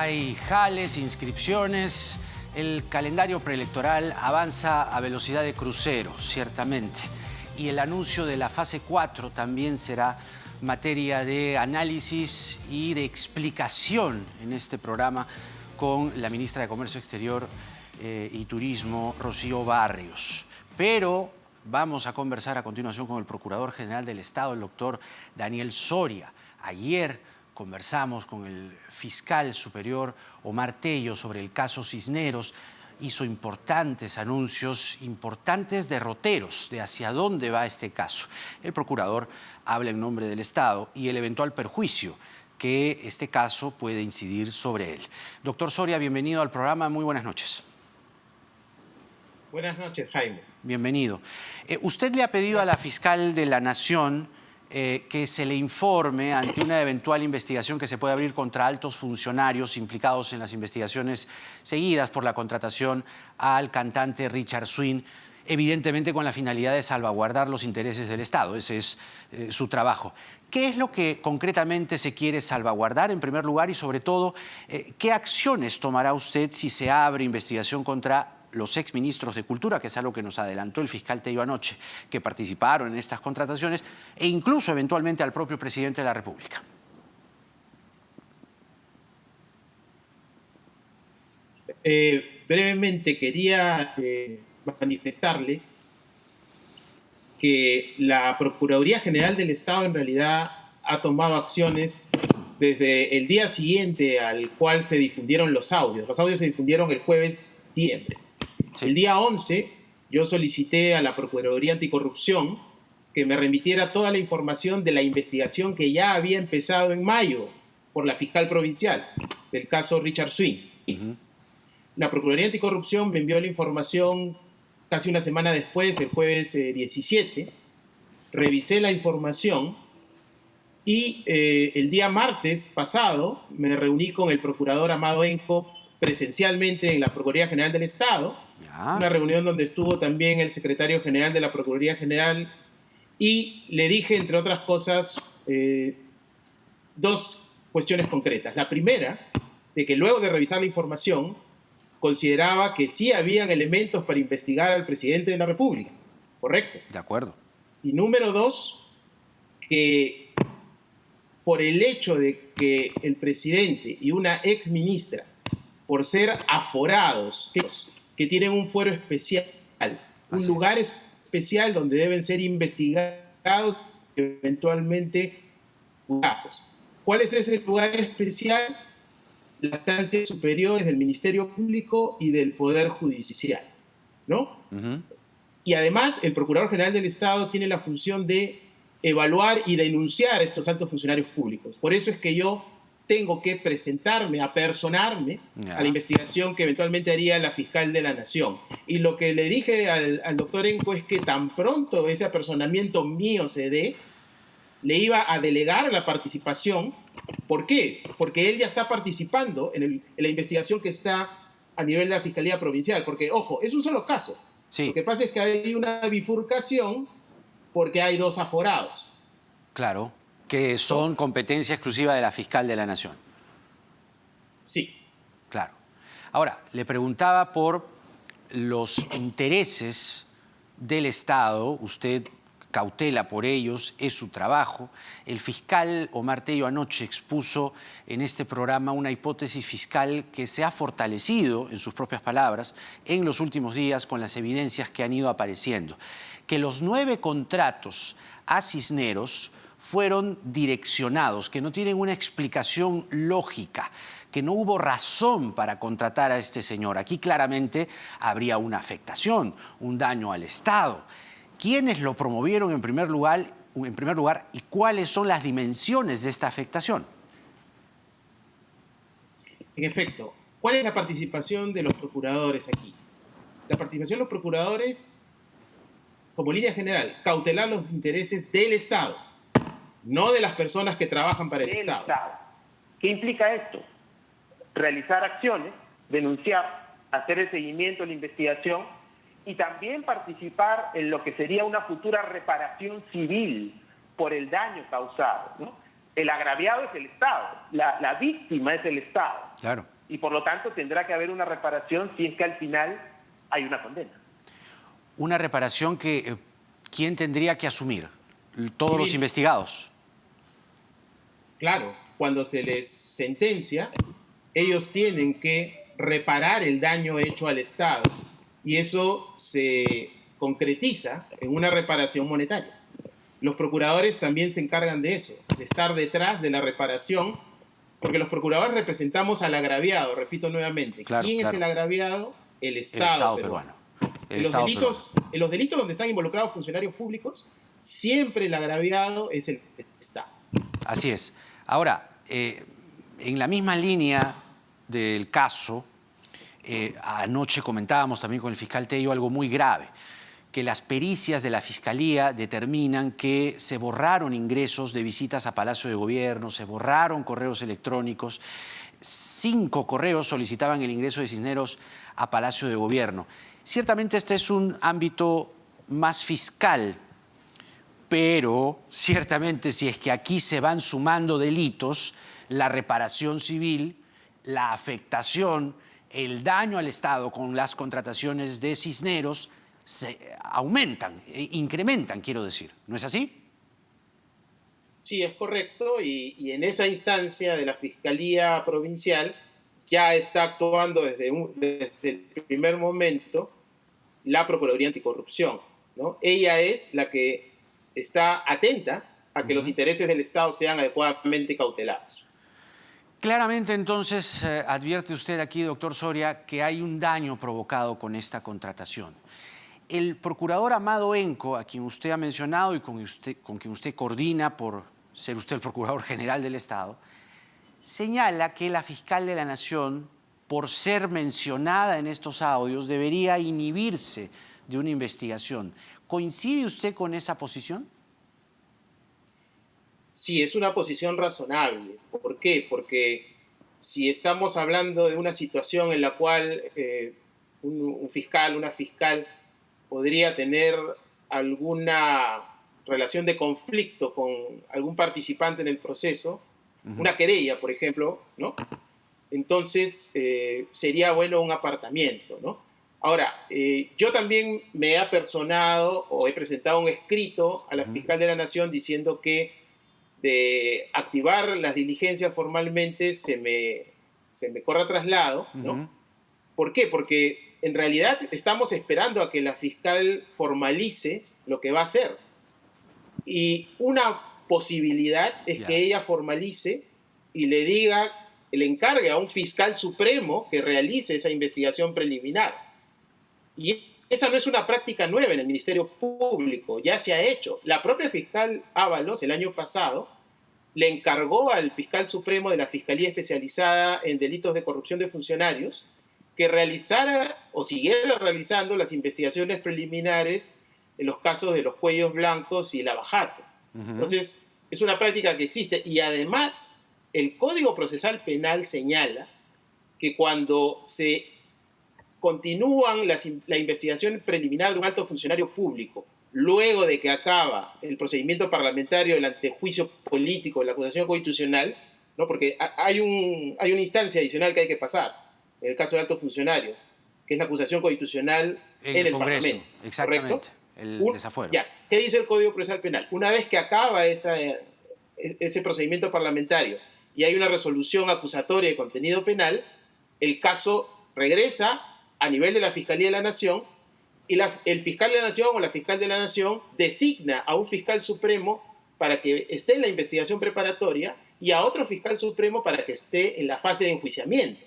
Hay jales, inscripciones, el calendario preelectoral avanza a velocidad de crucero, ciertamente. Y el anuncio de la fase 4 también será materia de análisis y de explicación en este programa con la ministra de Comercio Exterior y Turismo, Rocío Barrios. Pero vamos a conversar a continuación con el Procurador General del Estado, el doctor Daniel Soria. Ayer conversamos con el fiscal superior Omar Tello sobre el caso Cisneros. Hizo importantes anuncios, importantes derroteros de hacia dónde va este caso. El procurador habla en nombre del Estado y el eventual perjuicio que este caso puede incidir sobre él. Doctor Soria, bienvenido al programa. Muy buenas noches. Buenas noches, Jaime. Bienvenido. Usted le ha pedido a la fiscal de la Nación que se le informe ante una eventual investigación que se puede abrir contra altos funcionarios implicados en las investigaciones seguidas por la contratación al cantante Richard Swing, evidentemente con la finalidad de salvaguardar los intereses del Estado. Ese es su trabajo. ¿Qué es lo que concretamente se quiere salvaguardar en primer lugar y sobre todo qué acciones tomará usted si se abre investigación contra los exministros de Cultura, que es algo que nos adelantó el fiscal Tello anoche, que participaron en estas contrataciones, e incluso eventualmente al propio presidente de la República? Brevemente quería manifestarle que la Procuraduría General del Estado en realidad ha tomado acciones desde el día siguiente al cual se difundieron los audios. Los audios se difundieron el jueves 10. Sí. El día 11 yo solicité a la Procuraduría Anticorrupción que me remitiera toda la información de la investigación que ya había empezado en mayo por la fiscal provincial del caso Richard Swing. La Procuraduría Anticorrupción me envió la información casi una semana después, el jueves 17. Revisé la información y el día martes pasado me reuní con el procurador Amado Enco presencialmente en la Procuraduría General del Estado, una reunión donde estuvo también el secretario general de la Procuraduría General, y le dije, entre otras cosas, dos cuestiones concretas. La primera, de que luego de revisar la información, consideraba que sí habían elementos para investigar al presidente de la República. ¿Correcto? De acuerdo. Y número dos, que por el hecho de que el presidente y una exministra, por ser aforados, que tienen un fuero especial, un lugar especial donde deben ser investigados y eventualmente juzgados. ¿Cuál es ese lugar especial? Las instancias superiores del Ministerio Público y del Poder Judicial, ¿no? Y además, el Procurador General del Estado tiene la función de evaluar y denunciar a estos altos funcionarios públicos. Por eso es que yo tengo que presentarme, apersonarme a la investigación que eventualmente haría la fiscal de la Nación. Y lo que le dije al doctor Enco es que tan pronto ese apersonamiento mío se dé, le iba a delegar la participación. ¿Por qué? Porque él ya está participando en la investigación que está a nivel de la Fiscalía Provincial. Porque, ojo, es un solo caso. Sí. Lo que pasa es que hay una bifurcación porque hay dos aforados. Claro, que son competencia exclusiva de la fiscal de la Nación. Sí. Claro. Ahora, le preguntaba por los intereses del Estado. Usted cautela por ellos, es su trabajo. El fiscal Omar Tello anoche expuso en este programa una hipótesis fiscal que se ha fortalecido, en sus propias palabras, en los últimos días con las evidencias que han ido apareciendo. Que los 9 contratos a Cisneros fueron direccionados, que no tienen una explicación lógica, que no hubo razón para contratar a este señor. Aquí claramente habría una afectación, un daño al Estado. ¿Quiénes lo promovieron en primer lugar y cuáles son las dimensiones de esta afectación? En efecto, ¿cuál es la participación de los procuradores aquí? La participación de los procuradores, como línea general, cautelar los intereses del Estado, no de las personas que trabajan para el Estado. ¿Qué implica esto? Realizar acciones, denunciar, hacer el seguimiento, la investigación y también participar en lo que sería una futura reparación civil por el daño causado, ¿no? El agraviado es el Estado, la víctima es el Estado. Claro. y por lo tanto tendrá que haber una reparación si es que al final hay una condena. Una reparación que ¿quién tendría que asumir? ¿Todos los investigados? Claro, cuando se les sentencia, ellos tienen que reparar el daño hecho al Estado y eso se concretiza en una reparación monetaria. Los procuradores también se encargan de eso, de estar detrás de la reparación, porque los procuradores representamos al agraviado, repito nuevamente. Claro, ¿Quién claro. es el agraviado? El El Estado, Estado peruano. peruano. El En Estado peruano. los delitos donde están involucrados funcionarios públicos, siempre el agraviado es el Estado. Así es. Ahora, en la misma línea del caso, anoche comentábamos también con el fiscal Tello algo muy grave, que las pericias de la Fiscalía determinan que se borraron ingresos de visitas a Palacio de Gobierno, se borraron correos electrónicos, 5 correos solicitaban el ingreso de Cisneros a Palacio de Gobierno. Ciertamente este es un ámbito más fiscal, pero ciertamente si es que aquí se van sumando delitos, la reparación civil, la afectación, el daño al Estado con las contrataciones de Cisneros se aumentan, incrementan, quiero decir. ¿No es así? Sí, es correcto, y en esa instancia de la Fiscalía Provincial ya está actuando desde el primer momento la Procuraduría Anticorrupción, ¿no? Ella es la que está atenta a que los intereses del Estado sean adecuadamente cautelados. Claramente, entonces, advierte usted aquí, doctor Soria, que hay un daño provocado con esta contratación. El procurador Amado Enco, a quien usted ha mencionado y con quien usted coordina por ser usted el procurador general del Estado, señala que la fiscal de la Nación, por ser mencionada en estos audios, debería inhibirse de una investigación. ¿Coincide usted con esa posición? Sí, es una posición razonable. ¿Por qué? Porque si estamos hablando de una situación en la cual un fiscal, una fiscal, podría tener alguna relación de conflicto con algún participante en el proceso, una querella, por ejemplo, ¿no? Entonces sería bueno un apartamiento, ¿no? Ahora, yo también me he apersonado o he presentado un escrito a la fiscal de la Nación diciendo que de activar las diligencias formalmente se me corra traslado, ¿no? ¿Por qué? Porque en realidad estamos esperando a que la fiscal formalice lo que va a hacer. Y una posibilidad es que ella formalice y le diga, le encargue a un fiscal supremo que realice esa investigación preliminar. Y esa no es una práctica nueva en el Ministerio Público, ya se ha hecho. La propia fiscal Ábalos, el año pasado, le encargó al fiscal supremo de la Fiscalía Especializada en Delitos de Corrupción de Funcionarios que realizara o siguiera realizando las investigaciones preliminares en los casos de los cuellos blancos y el abajato. Entonces, es una práctica que existe y además el Código Procesal Penal señala que cuando se continúan la investigación preliminar de un alto funcionario público, luego de que acaba el procedimiento parlamentario del antejuicio político de la acusación constitucional, ¿no? Porque hay una instancia adicional que hay que pasar, en el caso de alto funcionario, que es la acusación constitucional en el Congreso, Parlamento. exactamente, ¿correcto? el desafuero. Ya, ¿qué dice el Código Procesal Penal? Una vez que acaba ese procedimiento parlamentario y hay una resolución acusatoria de contenido penal, el caso regresa a nivel de la Fiscalía de la Nación y el fiscal de la Nación o la fiscal de la Nación designa a un fiscal supremo para que esté en la investigación preparatoria y a otro fiscal supremo para que esté en la fase de enjuiciamiento.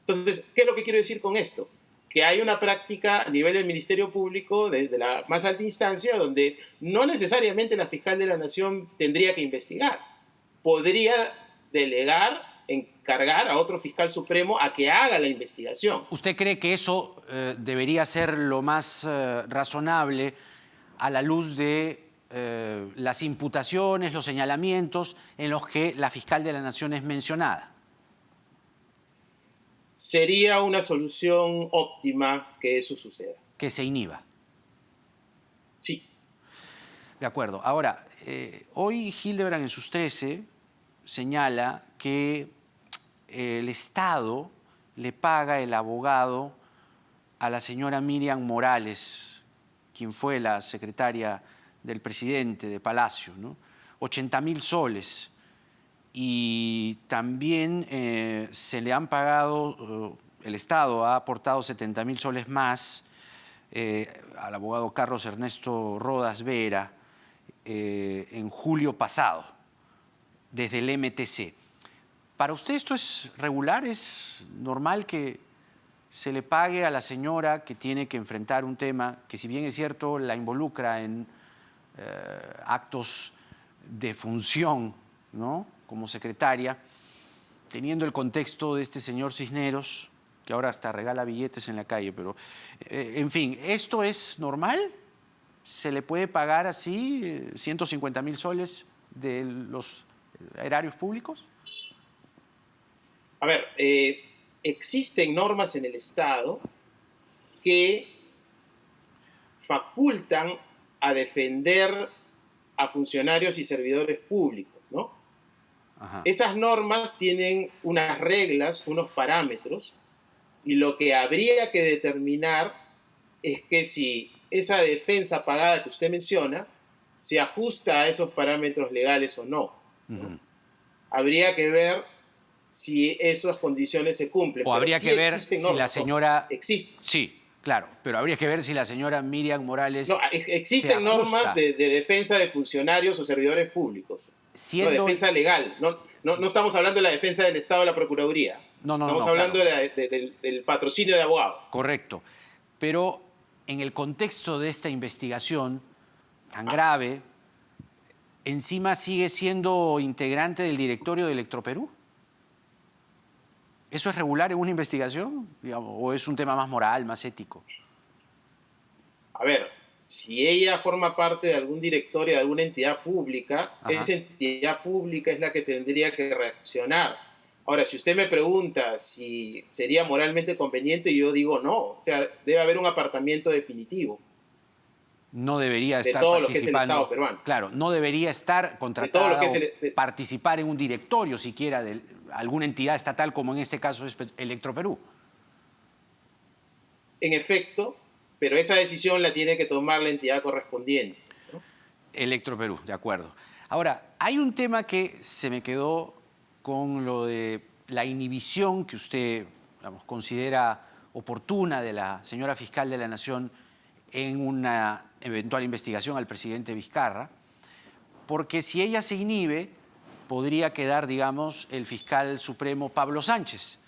Entonces, ¿qué es lo que quiero decir con esto? Que hay una práctica a nivel del Ministerio Público, desde la más alta instancia, donde no necesariamente la fiscal de la Nación tendría que investigar. Podría delegar, encargar a otro fiscal supremo a que haga la investigación. ¿Usted cree que eso debería ser lo más razonable a la luz de las imputaciones, los señalamientos en los que la fiscal de la Nación es mencionada? Sería una solución óptima que eso suceda. Que se inhiba. Sí. De acuerdo. Ahora, hoy Hildebrand en sus 13 señala que el Estado le paga el abogado a la señora Miriam Morales, quien fue la secretaria del presidente de Palacio, ¿no? 80.000 soles. Y también se le han pagado, el Estado ha aportado 70.000 soles más al abogado Carlos Ernesto Rodas Vera en julio pasado, desde el MTC. ¿Para usted esto es regular? ¿Es normal que se le pague a la señora que tiene que enfrentar un tema que, si bien es cierto, la involucra en actos de función, ¿no?, como secretaria, teniendo el contexto de este señor Cisneros, que ahora hasta regala billetes en la calle, pero, en fin, ¿esto es normal? ¿Se le puede pagar así 150.000 soles de los erarios públicos? A ver, existen normas en el Estado que facultan a defender a funcionarios y servidores públicos, ¿no? Ajá. Esas normas tienen unas reglas, unos parámetros, y lo que habría que determinar es que si esa defensa pagada que usted menciona se ajusta a esos parámetros legales o no, ¿no? Uh-huh. Habría que ver si esas condiciones se cumplen. O habría sí que ver si normas, la señora... Existe. Sí, claro, pero habría que ver si la señora Miriam Morales No, existen normas de defensa de funcionarios o servidores públicos. Siendo... No, defensa legal. No estamos hablando de la defensa del Estado de la Procuraduría. Estamos hablando claro, del patrocinio de abogados. Correcto. Pero en el contexto de esta investigación tan grave, encima sigue siendo integrante del directorio de Electroperú. ¿Eso es regular en una investigación, digamos, o es un tema más moral, más ético? A ver, si ella forma parte de algún directorio de alguna entidad pública, esa entidad pública es la que tendría que reaccionar. Ahora, si usted me pregunta si sería moralmente conveniente, yo digo no. O sea, debe haber un apartamiento definitivo. No debería estar todo participando. Lo que es el Estado peruano. Claro, no debería estar contratada o participar en un directorio siquiera de alguna entidad estatal, como en este caso es Electroperú. En efecto, pero esa decisión la tiene que tomar la entidad correspondiente, ¿no? Electroperú, de acuerdo. Ahora, hay un tema que se me quedó con lo de la inhibición que usted, digamos, considera oportuna de la señora fiscal de la Nación en una eventual investigación al presidente Vizcarra, porque si ella se inhibe, podría quedar, digamos, el fiscal supremo Pablo Sánchez.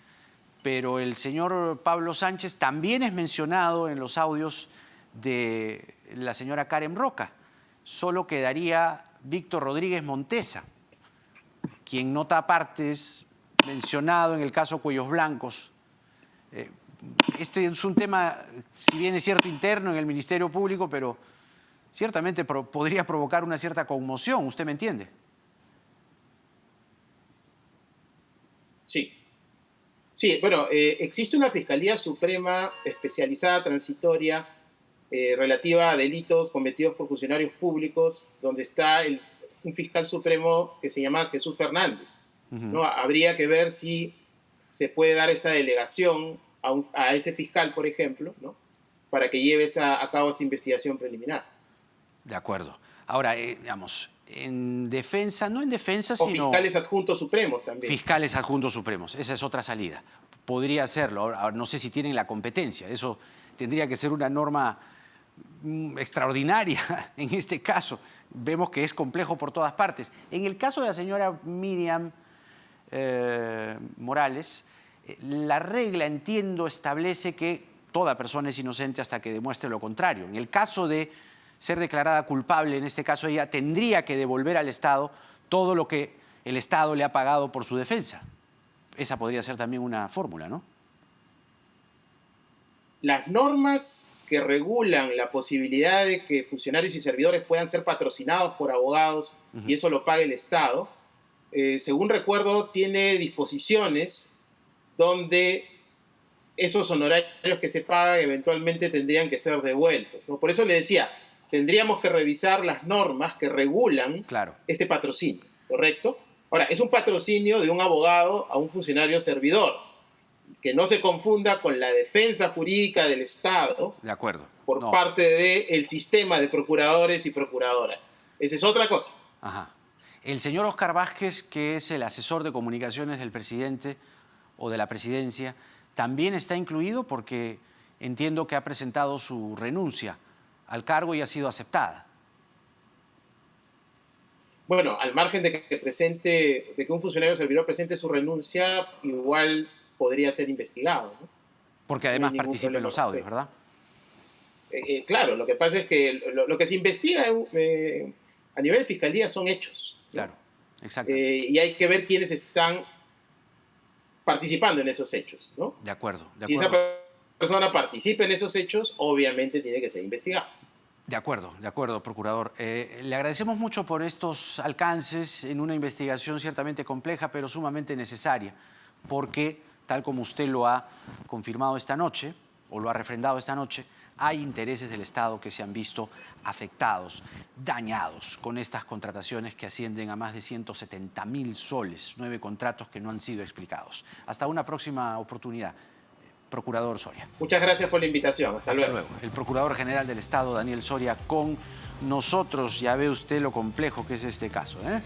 Pero el señor Pablo Sánchez también es mencionado en los audios de la señora Karen Roca. Solo quedaría Víctor Rodríguez Montesa, quien nota aparte es mencionado en el caso Cuellos Blancos. Este es un tema, si bien es cierto, interno en el Ministerio Público, pero ciertamente podría provocar una cierta conmoción. ¿Usted me entiende? Sí. Sí, bueno, existe una Fiscalía Suprema especializada, transitoria, relativa a delitos cometidos por funcionarios públicos, donde está un fiscal supremo que se llama Jesús Fernández, ¿no? Habría que ver si se puede dar esta delegación a ese fiscal, por ejemplo, ¿no?, para que lleve a cabo esta investigación preliminar. De acuerdo. Ahora, digamos, en defensa, no en defensa, o sino... fiscales adjuntos supremos también. Fiscales adjuntos supremos, esa es otra salida. Podría hacerlo. Ahora, no sé si tienen la competencia. Eso tendría que ser una norma extraordinaria en este caso. Vemos que es complejo por todas partes. En el caso de la señora Miriam Morales, la regla, entiendo, establece que toda persona es inocente hasta que demuestre lo contrario. En el caso de ser declarada culpable, en este caso ella tendría que devolver al Estado todo lo que el Estado le ha pagado por su defensa. Esa podría ser también una fórmula, ¿no? Las normas que regulan la posibilidad de que funcionarios y servidores puedan ser patrocinados por abogados y eso lo pague el Estado, según recuerdo, tiene disposiciones donde esos honorarios que se pagan eventualmente tendrían que ser devueltos, ¿no? Por eso le decía, tendríamos que revisar las normas que regulan este patrocinio, ¿correcto? Ahora, es un patrocinio de un abogado a un funcionario servidor. que no se confunda con la defensa jurídica del Estado De acuerdo. por No. parte del sistema de procuradores y procuradoras. Esa es otra cosa. Ajá. El señor Oscar Vázquez, que es el asesor de comunicaciones del presidente o de la presidencia, también está incluido porque entiendo que ha presentado su renuncia al cargo y ha sido aceptada. Bueno, al margen de que un funcionario servidor presente su renuncia, igual podría ser investigado, ¿no? Porque No hay además ningún participa en problema los al audios, respecto. ¿verdad? Claro, lo que pasa es que lo que se investiga a nivel de fiscalía son hechos, ¿no? Claro, exacto. Y hay que ver quiénes están participando en esos hechos, ¿no? De acuerdo, de Si esa acuerdo. persona participa en esos hechos, obviamente tiene que ser investigado. De acuerdo, procurador. Le agradecemos mucho por estos alcances en una investigación ciertamente compleja, pero sumamente necesaria, porque, tal como usted lo ha confirmado esta noche, o lo ha refrendado esta noche, hay intereses del Estado que se han visto afectados, dañados con estas contrataciones que ascienden a más de 170.000 soles, 9 contratos que no han sido explicados. Hasta una próxima oportunidad, procurador Soria. Muchas gracias por la invitación. Hasta luego. El Procurador General del Estado, Daniel Soria, con nosotros. Ya ve usted lo complejo que es este caso, ¿eh?